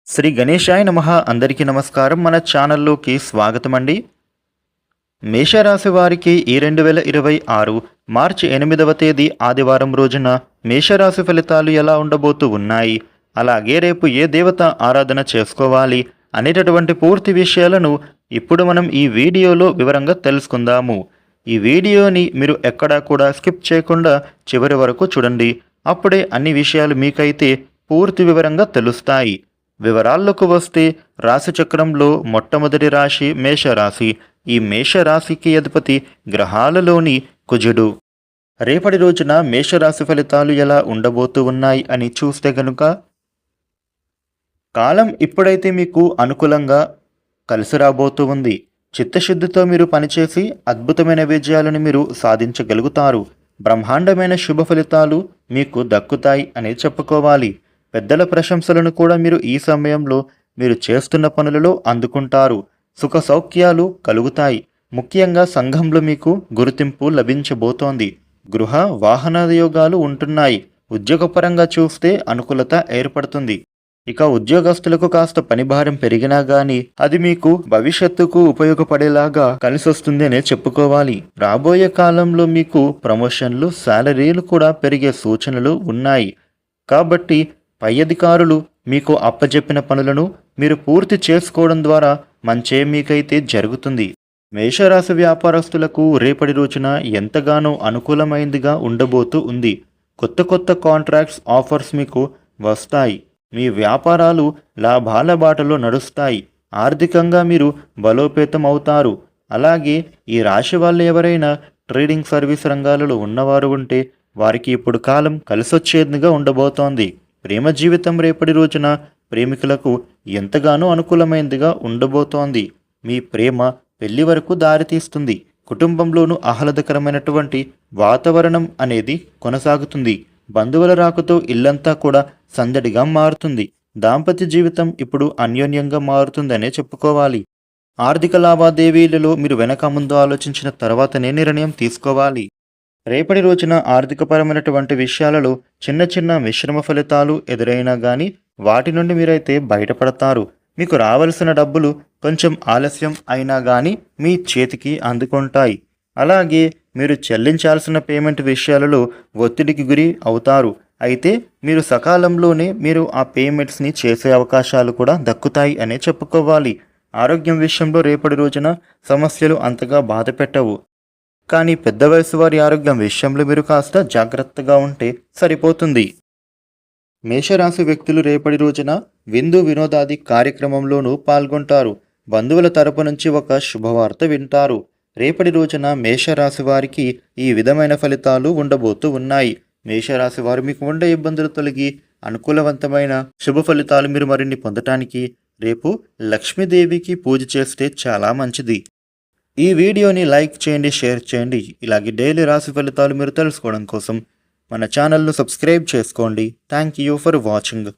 శ్రీ గణేశాయ నమః. అందరికీ నమస్కారం. మన ఛానల్లోకి స్వాగతం అండి. మేషరాశి వారికి ఈ 2026 మార్చి 8వ తేదీ ఆదివారం రోజున మేషరాశి ఫలితాలు ఎలా ఉండబోతూ ఉన్నాయి, అలాగే రేపు ఏ దేవత ఆరాధన చేసుకోవాలి అనేటటువంటి పూర్తి విషయాలను ఇప్పుడు మనం ఈ వీడియోలో వివరంగా తెలుసుకుందాము. ఈ వీడియోని మీరు ఎక్కడా కూడా స్కిప్ చేయకుండా చివరి వరకు చూడండి. అప్పుడే అన్ని విషయాలు మీకైతే పూర్తి వివరంగా తెలుస్తాయి. వివరాల్లోకి వస్తే రాశి చక్రంలో మొట్టమొదటి రాశి మేషరాశి. ఈ మేషరాశికి అధిపతి గ్రహాలలోని కుజుడు. రేపటి రోజున మేషరాశి ఫలితాలు ఎలా ఉండబోతూ ఉన్నాయి అని చూస్తే గనుక, కాలం ఇప్పుడైతే మీకు అనుకూలంగా కలిసి రాబోతూ ఉంది. చిత్తశుద్ధితో మీరు పనిచేసి అద్భుతమైన విజయాలను మీరు సాధించగలుగుతారు. బ్రహ్మాండమైన శుభ ఫలితాలు మీకు దక్కుతాయి అని చెప్పుకోవాలి. పెద్దల ప్రశంసలను కూడా మీరు ఈ సమయంలో మీరు చేస్తున్న పనులలో అందుకుంటారు. సుఖ సౌఖ్యాలు కలుగుతాయి. ముఖ్యంగా సంఘంలో మీకు గుర్తింపు లభించబోతోంది. గృహ వాహనయోగాలు ఉంటున్నాయి. ఉద్యోగపరంగా చూస్తే అనుకూలత ఏర్పడుతుంది. ఇక ఉద్యోగస్తులకు కాస్త పనిభారం పెరిగినా గానీ అది మీకు భవిష్యత్తుకు ఉపయోగపడేలాగా కలిసొస్తుంది అనే చెప్పుకోవాలి. రాబోయే కాలంలో మీకు ప్రమోషన్లు, శాలరీలు కూడా పెరిగే సూచనలు ఉన్నాయి. కాబట్టి పై అధికారులు మీకు అప్పచెప్పిన పనులను మీరు పూర్తి చేసుకోవడం ద్వారా మంచే మీకైతే జరుగుతుంది. మేషరాశి వ్యాపారస్తులకు రేపటి రోజున ఎంతగానో అనుకూలమైందిగా ఉండబోతూ ఉంది. కొత్త కొత్త కాంట్రాక్ట్స్, ఆఫర్స్ మీకు వస్తాయి. మీ వ్యాపారాలు లాభాల బాటలో నడుస్తాయి. ఆర్థికంగా మీరు బలోపేతం అవుతారు. అలాగే ఈ రాశి వాళ్ళు ఎవరైనా ట్రేడింగ్ సర్వీస్ రంగాలలో ఉన్నవారు ఉంటే వారికి ఇప్పుడు కాలం కలిసొచ్చేదిగా ఉండబోతోంది. ప్రేమ జీవితం రేపటి రోజున ప్రేమికులకు ఎంతగానో అనుకూలమైనదిగా ఉండబోతోంది. మీ ప్రేమ పెళ్లి వరకు దారితీస్తుంది. కుటుంబంలోనూ ఆహ్లాదకరమైనటువంటి వాతావరణం అనేది కొనసాగుతుంది. బంధువుల రాకతో ఇల్లంతా కూడా సందడిగా మారుతుంది. దాంపత్య జీవితం ఇప్పుడు అన్యోన్యంగా మారుతుందనే చెప్పుకోవాలి. ఆర్థిక లావాదేవీలలో మీరు వెనక ముందు ఆలోచించిన తర్వాతనే నిర్ణయం తీసుకోవాలి. రేపటి రోజున ఆర్థికపరమైనటువంటి విషయాలలో చిన్న చిన్న మిశ్రమ ఫలితాలు ఎదురైనా కానీ వాటి నుండి మీరైతే బయటపడతారు. మీకు రావలసిన డబ్బులు కొంచెం ఆలస్యం అయినా కానీ మీ చేతికి అందుకుంటాయి. అలాగే మీరు చెల్లించాల్సిన పేమెంట్ విషయాలలో ఒత్తిడికి గురి అవుతారు. అయితే మీరు సకాలంలోనే మీరు ఆ పేమెంట్స్ని చేసే అవకాశాలు కూడా దక్కుతాయి అనే చెప్పుకోవాలి. ఆరోగ్యం విషయంలో రేపటి రోజున సమస్యలు అంతగా బాధ పెట్టవు. కానీ పెద్ద వయసు వారి ఆరోగ్యం విషయంలో మీరు కాస్త జాగ్రత్తగా ఉంటే సరిపోతుంది. మేషరాశి వ్యక్తులు రేపటి రోజున విందు వినోదాది కార్యక్రమంలోనూ పాల్గొంటారు. బంధువుల తరపు నుంచి ఒక శుభవార్త వింటారు. రేపటి రోజున మేషరాశి వారికి ఈ విధమైన ఫలితాలు ఉండబోతూ ఉన్నాయి. మేషరాశి వారు మీకు ఉండే ఇబ్బందులు తొలగి అనుకూలవంతమైన శుభ ఫలితాలు మీరు మరిన్ని పొందటానికి రేపు లక్ష్మీదేవికి పూజ చేస్తే చాలా మంచిది. ఈ వీడియోని లైక్ చేయండి, షేర్ చేయండి. ఇలాగే డైలీ రాశి ఫలితాలు మీరు తెలుసుకోవడం కోసం మన ఛానల్ను సబ్స్క్రైబ్ చేసుకోండి. Thank you for watching.